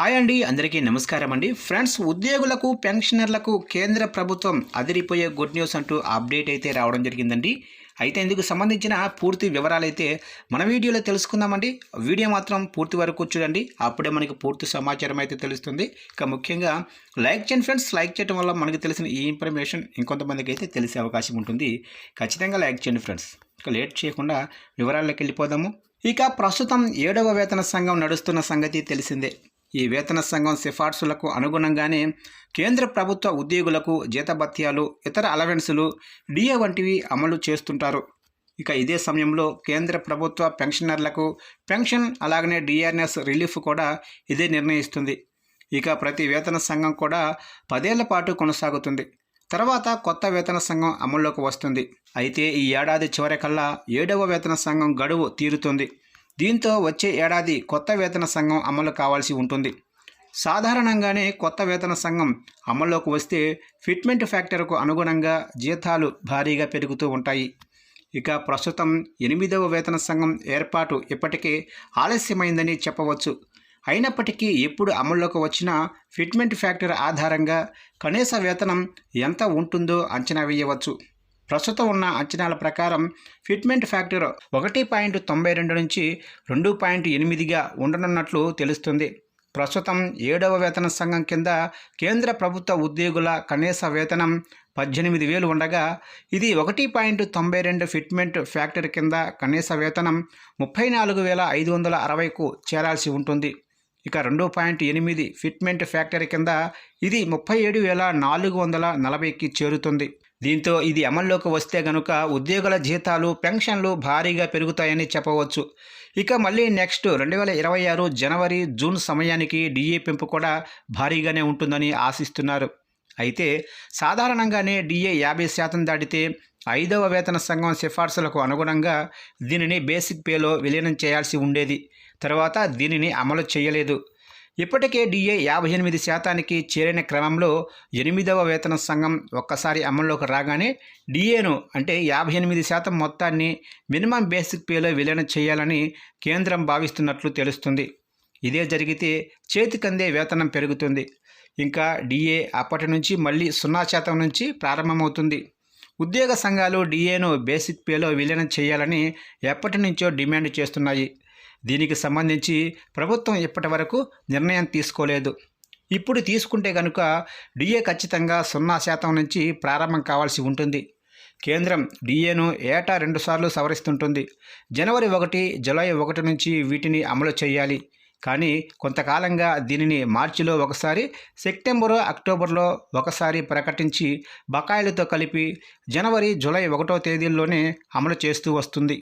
Hi అండి, అందరికీ నమస్కారం అండి. ఫ్రెండ్స్, ఉద్యోగులకు పెన్షనర్లకు కేంద్ర ప్రభుత్వం అదిరిపోయే గుడ్ న్యూస్ అంటూ అప్డేట్ అయితే రావడం జరిగిందండి. అయితే ఇందుకు సంబంధించిన పూర్తి వివరాలైతే మన వీడియోలో తెలుసుకుందామండి. వీడియో మాత్రం పూర్తి వరకు చూడండి, అప్పుడే మనకి పూర్తి సమాచారం అయితే తెలుస్తుంది. ఇక ముఖ్యంగా లైక్ చేయండి ఫ్రెండ్స్. లైక్ చేయడం వల్ల మనకు తెలిసిన ఈ ఇన్ఫర్మేషన్ ఇంకొంతమందికి అయితే తెలిసే అవకాశం ఉంటుంది. ఖచ్చితంగా లైక్ చేయండి ఫ్రెండ్స్. ఇక లేట్ చేయకుండా వివరాల్లోకి వెళ్ళిపోదాము. ఇక ప్రస్తుతం 7వ వేతన సంఘం నడుస్తున్న సంగతి తెలిసిందే. ఈ వేతన సంఘం సిఫార్సులకు అనుగుణంగానే కేంద్ర ప్రభుత్వ ఉద్యోగులకు జీతభత్యాలు, ఇతర అలవెన్సులు, డిఏ వంటివి అమలు చేస్తుంటారు. ఇక ఇదే సమయంలో కేంద్ర ప్రభుత్వ పెన్షనర్లకు పెన్షన్, అలాగనే డిఆర్ఎస్ రిలీఫ్ కూడా ఇదే నిర్ణయిస్తుంది. ఇక ప్రతి వేతన సంఘం కూడా 10 ఏళ్ల పాటు కొనసాగుతుంది. తర్వాత కొత్త వేతన సంఘం అమల్లోకి వస్తుంది. అయితే ఈ ఏడాది చివరికల్లా 7వ వేతన సంఘం గడువు తీరుతుంది. దీంతో వచ్చే ఏడాది కొత్త వేతన సంఘం అమలు కావాల్సి ఉంటుంది. సాధారణంగానే కొత్త వేతన సంఘం అమల్లోకి వస్తే ఫిట్మెంట్ ఫ్యాక్టర్కు అనుగుణంగా జీతాలు భారీగా పెరుగుతూ ఉంటాయి. ఇక ప్రస్తుతం 8వ వేతన సంఘం ఏర్పాటు ఇప్పటికే ఆలస్యమైందని చెప్పవచ్చు. అయినప్పటికీ ఎప్పుడు అమల్లోకి వచ్చినా ఫిట్మెంట్ ఫ్యాక్టర్ ఆధారంగా కనీస వేతనం ఎంత ఉంటుందో అంచనా వేయవచ్చు. ప్రస్తుతం ఉన్న అంచనాల ప్రకారం ఫిట్మెంట్ ఫ్యాక్టర్ 1.92 నుంచి 2.8గా ఉండనున్నట్లు తెలుస్తుంది. ప్రస్తుతం 7వ వేతన సంఘం కింద కేంద్ర ప్రభుత్వ ఉద్యోగుల కనీస వేతనం 18,000 ఉండగా, ఇది 1.92 ఫిట్మెంట్ ఫ్యాక్టర్ కింద కనీస వేతనం 34,560కు చేరాల్సి ఉంటుంది. ఇక 2.8 ఫిట్మెంట్ ఫ్యాక్టర్ కింద ఇది 37,440కి చేరుతుంది. దీంతో ఇది అమల్లోకి వస్తే గనుక ఉద్యోగుల జీతాలు, పెన్షన్లు భారీగా పెరుగుతాయని చెప్పవచ్చు. ఇక మళ్ళీ నెక్స్ట్ 2026 జనవరి, జూన్ సమయానికి డిఏ పెంపు కూడా భారీగానే ఉంటుందని ఆశిస్తున్నారు. అయితే సాధారణంగానే డిఏ 50% దాటితే 5వ వేతన సంఘం సిఫార్సులకు అనుగుణంగా దీనిని బేసిక్ పేలో విలీనం చేయాల్సి ఉండేది. తర్వాత దీనిని అమలు చేయలేదు. ఇప్పటికే డిఏ 58%కి చేరిన క్రమంలో 8వ వేతన సంఘం ఒక్కసారి అమల్లోకి రాగానే డిఏను అంటే 58% మొత్తాన్ని మినిమం బేసిక్ పేలో విలీనం చేయాలని కేంద్రం భావిస్తున్నట్లు తెలుస్తుంది. ఇదే జరిగితే చేతికందే వేతనం పెరుగుతుంది. ఇంకా డిఏ అప్పటి నుంచి మళ్ళీ 0% నుంచి ప్రారంభమవుతుంది. ఉద్యోగ సంఘాలు డిఏను బేసిక్ పేలో విలీనం చేయాలని ఎప్పటి నుంచో డిమాండ్ చేస్తున్నాయి. దీనికి సంబంధించి ప్రభుత్వం ఇప్పటి వరకు నిర్ణయం తీసుకోలేదు. ఇప్పుడు తీసుకుంటే కనుక డిఏ ఖచ్చితంగా 0% నుంచి ప్రారంభం కావాల్సి ఉంటుంది. కేంద్రం డిఏను ఏటా 2 సార్లు సవరిస్తుంటుంది. జనవరి 1, జూలై 1 నుంచి వీటిని అమలు చేయాలి. కానీ కొంతకాలంగా దీనిని మార్చిలో ఒకసారి, సెప్టెంబరు, అక్టోబర్లో ఒకసారి ప్రకటించి బకాయిలతో కలిపి జనవరి, జూలై 1వ తేదీల్లోనే అమలు చేస్తూ వస్తుంది.